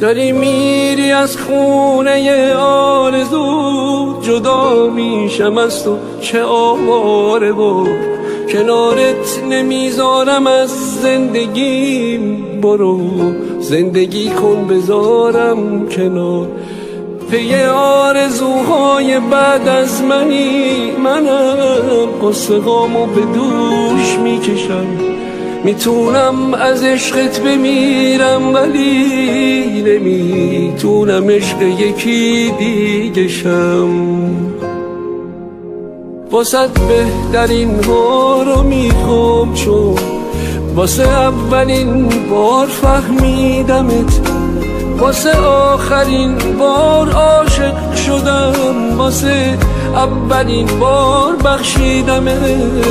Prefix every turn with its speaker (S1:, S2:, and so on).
S1: داری میری از خونه آرزو، جدا میشم از تو چه آواره بود، کنارت نمیذارم از زندگیم، برو زندگی کن بذارم کنار. پی آرزوهای بعد از منم قصه غامو به دوش میکشم، میتونم از عشقت بمیرم ولی نمیتونم عشق یکی دیگه شم. واسه بهترین ها رو میخوام، چون واسه اولین بار فهمیدمت، واسه آخرین بار عاشق شدم، واسه اولین بار بخشیدمت.